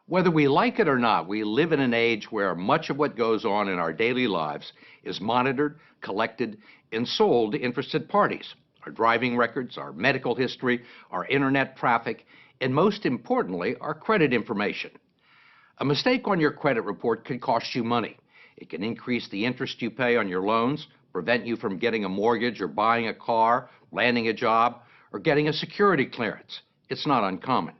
Whether we like it or not, we live in an age where much of what goes on in our daily lives is monitored, collected, and sold to interested parties. Our driving records, our medical history, our internet traffic, and most importantly, our credit information. A mistake on your credit report could cost you money. It can increase the interest you pay on your loans, prevent you from getting a mortgage or buying a car, landing a job, or getting a security clearance. It's not uncommon.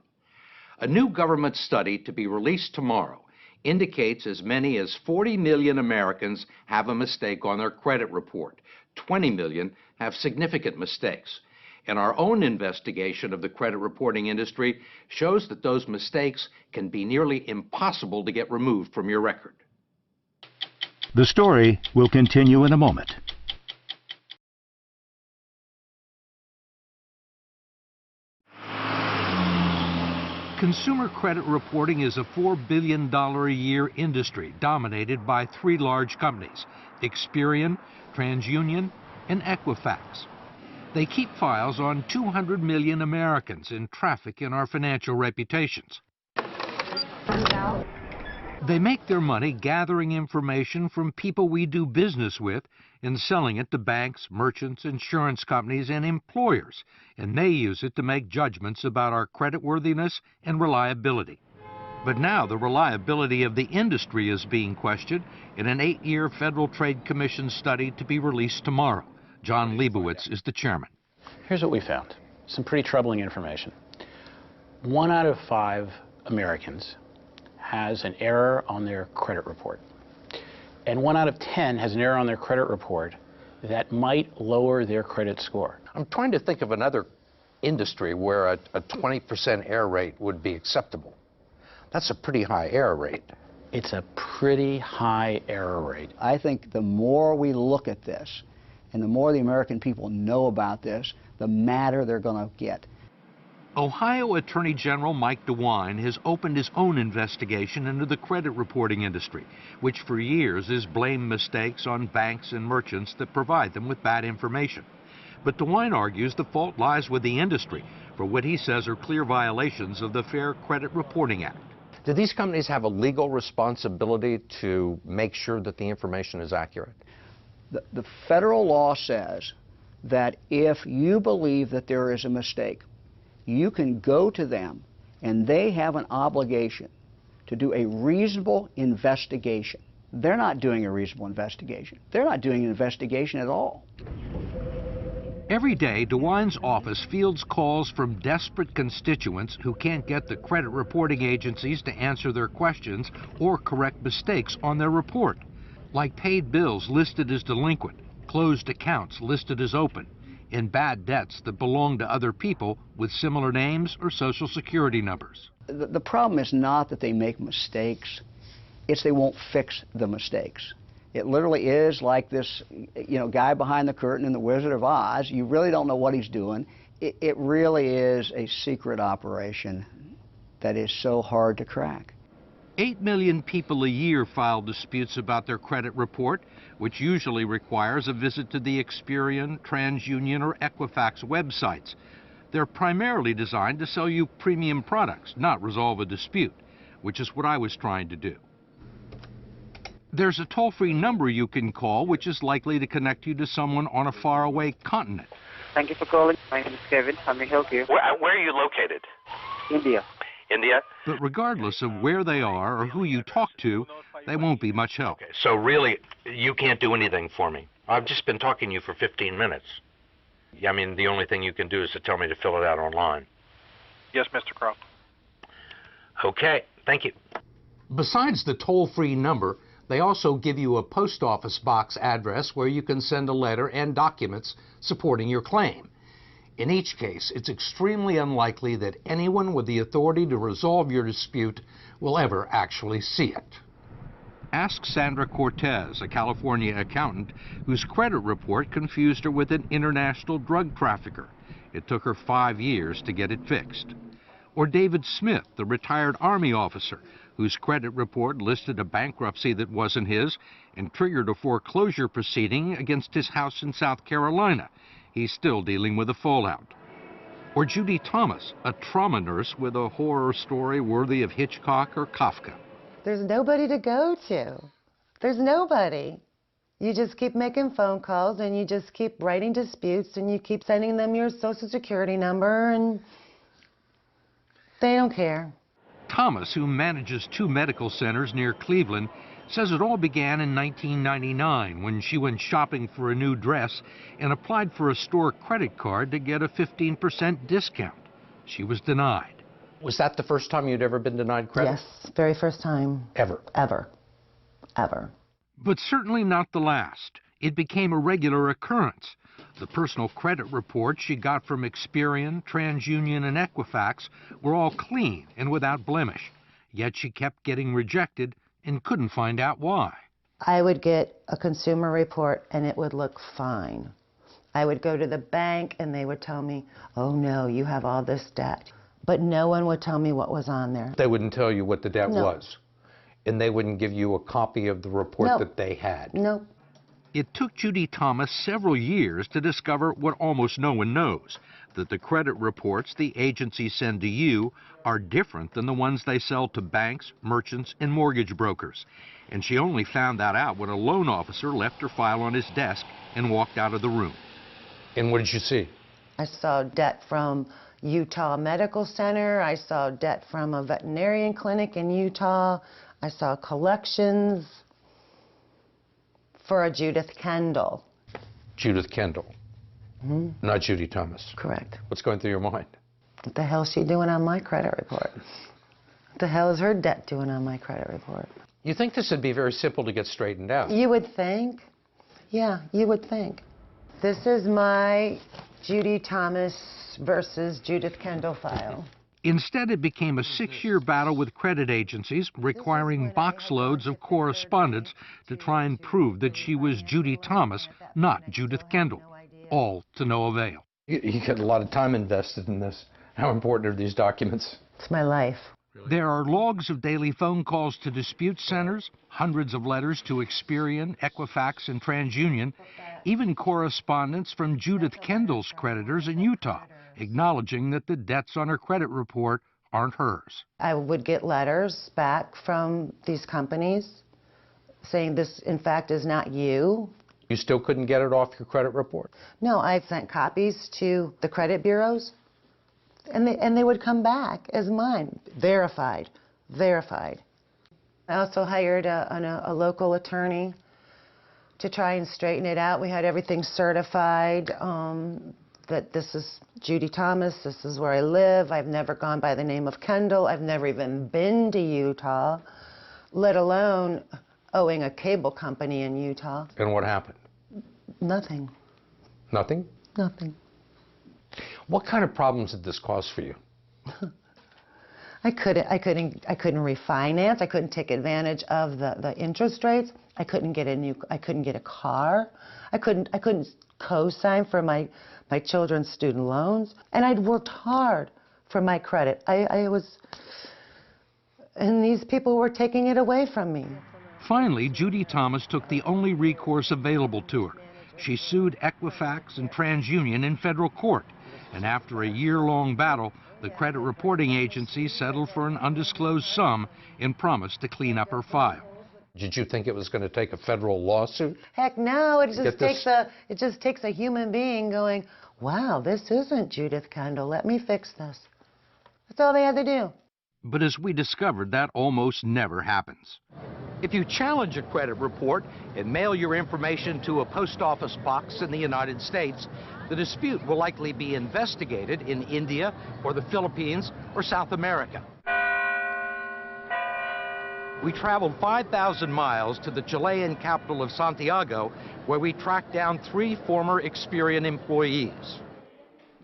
A new government study to be released tomorrow indicates as many as 40 million Americans have a mistake on their credit report. 20 million have significant mistakes. And our own investigation of the credit reporting industry shows that those mistakes can be nearly impossible to get removed from your record. The story will continue in a moment. Consumer credit reporting is a $4 billion a year industry dominated by three large companies, Experian, TransUnion, and Equifax. They keep files on 200 million Americans and traffic in our financial reputations. They make their money gathering information from people we do business with and selling it to banks, merchants, insurance companies, and employers, and they use it to make judgments about our creditworthiness and reliability. But now the reliability of the industry is being questioned in an 8-year Federal Trade Commission study to be released tomorrow. John Leibowitz is the chairman. Here's what we found. Some pretty troubling information. 1 out of 5 Americans has an error on their credit report. And 1 out of 10 has an error on their credit report that might lower their credit score. I'm trying to think of another industry where a 20% error rate would be acceptable. That's a pretty high error rate. It's a pretty high error rate. I think the more we look at this and the more the American people know about this, the madder they're going to get. Ohio Attorney General Mike DeWine has opened his own investigation into the credit reporting industry, which for years has blamed mistakes on banks and merchants that provide them with bad information. But DeWine argues the fault lies with the industry for what he says are clear violations of the Fair Credit Reporting Act. Do these companies have a legal responsibility to make sure that the information is accurate? The federal law says that if you believe that there is a mistake, you can go to them and they have an obligation to do a reasonable investigation. They're not doing a reasonable investigation. They're not doing an investigation at all. Every day, DeWine's office fields calls from desperate constituents who can't get the credit reporting agencies to answer their questions or correct mistakes on their report, like paid bills listed as delinquent, closed accounts listed as open, and bad debts that belong to other people with similar names or social security numbers. The problem is not that they make mistakes, it's they won't fix the mistakes. It literally is like this, guy behind the curtain in The Wizard of Oz. You really don't know what he's doing. It really is a secret operation that is so hard to crack. 8 million people a year file disputes about their credit report, which usually requires a visit to the Experian, TransUnion, or Equifax websites. They're primarily designed to sell you premium products, not resolve a dispute, which is what I was trying to do. There's a toll-free number you can call, which is likely to connect you to someone on a faraway continent. Thank you for calling. My name is Kevin. How may I help you? Where are you located? India. India? But regardless of where they are or who you talk to, they won't be much help. Okay, so really, you can't do anything for me. I've just been talking to you for 15 minutes. I mean, the only thing you can do is to tell me to fill it out online. Yes, Mr. Kroft. Okay, thank you. Besides the toll-free number, they also give you a post office box address where you can send a letter and documents supporting your claim. In each case, it's extremely unlikely that anyone with the authority to resolve your dispute will ever actually see it. Ask Sandra Cortez, a California accountant whose credit report confused her with an international drug trafficker. It took her 5 years to get it fixed. Or David Smith, the retired Army officer whose credit report listed a bankruptcy that wasn't his and triggered a foreclosure proceeding against his house in South Carolina. He's still dealing with the fallout. Or Judy Thomas, a trauma nurse with a horror story worthy of Hitchcock or Kafka. There's nobody to go to. There's nobody. You just keep making phone calls and you just keep writing disputes and you keep sending them your social security number and they don't care. Thomas, who manages 2 medical centers near Cleveland, says it all began in 1999 when she went shopping for a new dress and applied for a store credit card to get a 15% discount. She was denied. Was that the first time you'd ever been denied credit? Yes, very first time. Ever? Ever. Ever. But certainly not the last. It became a regular occurrence. The personal credit reports she got from Experian, TransUnion, and Equifax were all clean and without blemish. Yet she kept getting rejected and couldn't find out why. I would get a consumer report and it would look fine. I would go to the bank and they would tell me, oh no, you have all this debt. But no one would tell me what was on there. They wouldn't tell you what the debt No. was? And they wouldn't give you a copy of the report No. that they had? No. It took Judy Thomas several years to discover what almost no one knows, that the credit reports the agencies send to you are different than the ones they sell to banks, merchants, and mortgage brokers. And she only found that out when a loan officer left her file on his desk and walked out of the room. And what did you see? I saw debt from Utah Medical Center. I saw debt from a veterinarian clinic in Utah. I saw collections for a Judith Kendall. Judith Kendall, not Judy Thomas. Correct. What's going through your mind? What the hell is she doing on my credit report? What the hell is her debt doing on my credit report? You think this would be very simple to get straightened out? You would think. Yeah, you would think. This is my Judy Thomas versus Judith Kendall file. Instead, it became a 6-year battle with credit agencies, requiring box loads of correspondence to try and prove that she was Judy Thomas, not Judith Kendall, all to no avail. You get a lot of time invested in this. How important are these documents? It's my life. There are logs of daily phone calls to dispute centers, hundreds of letters to Experian, Equifax, and TransUnion, even correspondence from Judith Kendall's creditors in Utah, acknowledging that the debts on her credit report aren't hers. I would get letters back from these companies saying this, in fact, is not you. You still couldn't get it off your credit report? No, I sent copies to the credit bureaus, and they would come back as mine, verified, verified. I also hired a local attorney to try and straighten it out. We had everything certified, that this is Judy Thomas, this is where I live. I've never gone by the name of Kendall. I've never even been to Utah, let alone owing a cable company in Utah. And what happened? Nothing. Nothing? Nothing. What kind of problems did this cause for you? I couldn't refinance. I couldn't take advantage of the interest rates. I couldn't get a car. I couldn't co-sign for my children's student loans. And I'd worked hard for my credit. And these people were taking it away from me. Finally, Judy Thomas took the only recourse available to her. She sued Equifax and TransUnion in federal court. And after a year-long battle, the credit reporting agency settled for an undisclosed sum and promised to clean up her file. Did you think it was going to take a federal lawsuit? Heck no, it just takes a human being going, wow, this isn't Judith Kendall, let me fix this. That's all they had to do. But as we discovered, that almost never happens. If you challenge a credit report and mail your information to a post office box in the United States, the dispute will likely be investigated in India or the Philippines or South America. We traveled 5,000 miles to the Chilean capital of Santiago, where we tracked down 3 former Experian employees.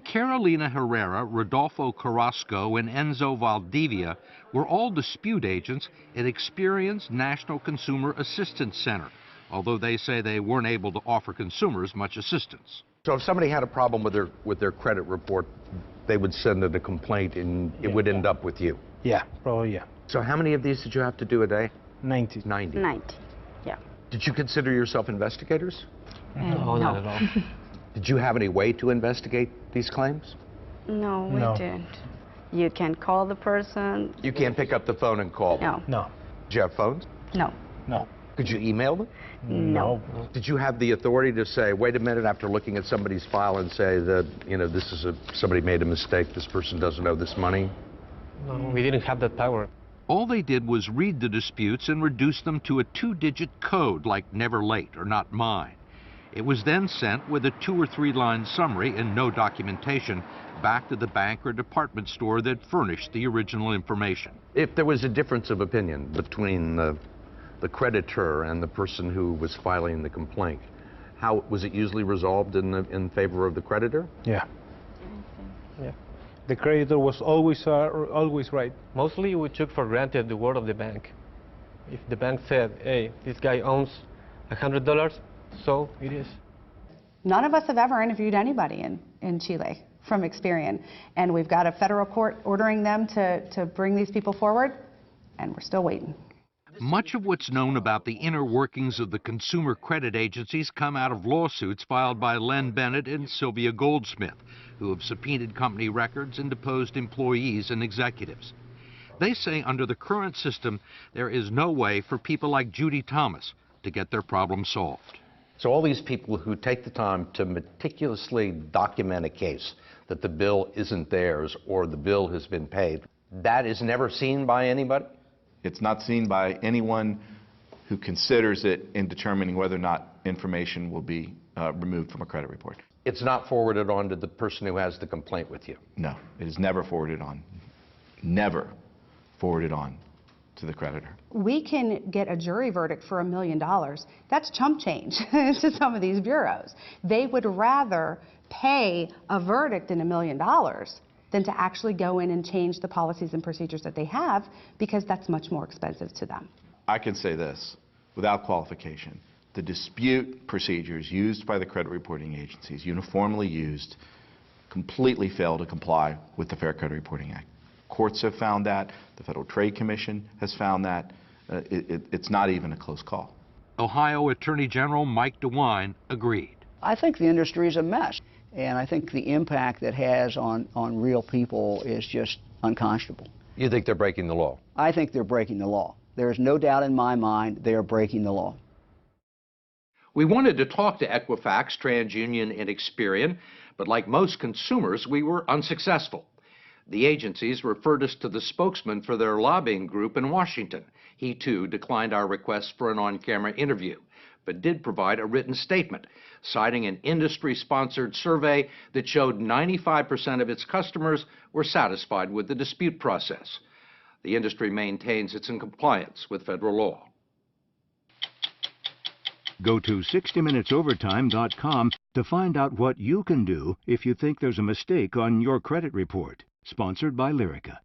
Carolina Herrera, Rodolfo Carrasco, and Enzo Valdivia were all dispute agents at Experian's National Consumer Assistance Center, although they say they weren't able to offer consumers much assistance. So if somebody had a problem with their credit report, they would send in a complaint and it would end up with you? Yeah, probably, yeah. So how many of these did you have to do a day? 90. 90. 90, yeah. Did you consider yourself investigators? No, not at all. Did you have any way to investigate these claims? No, we No. didn't. You can call the person. You can't pick up the phone and call them? No. No. Did you have phones? No. No. Could you email them? No. Did you have the authority to say, wait a minute, after looking at somebody's file and say that, you know, this is somebody made a mistake, this person doesn't owe this money? No, we didn't have that power. All they did was read the disputes and reduce them to a 2-digit code like never late or not mine. It was then sent with a 2 or 3 line summary and no documentation back to the bank or department store that furnished the original information. If there was a difference of opinion between the creditor and the person who was filing the complaint, how was it usually resolved in favor of the creditor? Yeah. Yeah. The creditor was always right. Mostly we took for granted the word of the bank. If the bank said, hey, this guy owns $100, so it is. None of us have ever interviewed anybody in Chile from Experian, and we've got a federal court ordering them to bring these people forward, and we're still waiting. Much of what's known about the inner workings of the consumer credit agencies come out of lawsuits filed by Len Bennett and Sylvia Goldsmith, who have subpoenaed company records and deposed employees and executives. They say under the current system, there is no way for people like Judy Thomas to get their problem solved. So all these people who take the time to meticulously document a case that the bill isn't theirs or the bill has been paid, that is never seen by anybody? It's not seen by anyone who considers it in determining whether or not information will be removed from a credit report. It's not forwarded on to the person who has the complaint with you? No, it is never forwarded on. Never forwarded on to the creditor. We can get a jury verdict for $1 million. That's chump change to some of these bureaus. They would rather pay a verdict in $1 million than to actually go in and change the policies and procedures that they have, because that's much more expensive to them. I can say this without qualification. The dispute procedures used by the credit reporting agencies, uniformly used, completely fail to comply with the Fair Credit Reporting Act. Courts have found that. The Federal Trade Commission has found that. It's not even a close call. Ohio Attorney General Mike DeWine agreed. I think the industry is a mess, and I think the impact it has on real people is just unconscionable. You think they're breaking the law? I think they're breaking the law. There is no doubt in my mind they are breaking the law. We wanted to talk to Equifax, TransUnion, and Experian, but like most consumers, we were unsuccessful. The agencies referred us to the spokesman for their lobbying group in Washington. He, too, declined our request for an on-camera interview, but did provide a written statement, citing an industry-sponsored survey that showed 95% of its customers were satisfied with the dispute process. The industry maintains it's in compliance with federal law. Go to 60minutesovertime.com to find out what you can do if you think there's a mistake on your credit report. Sponsored by Lyrica.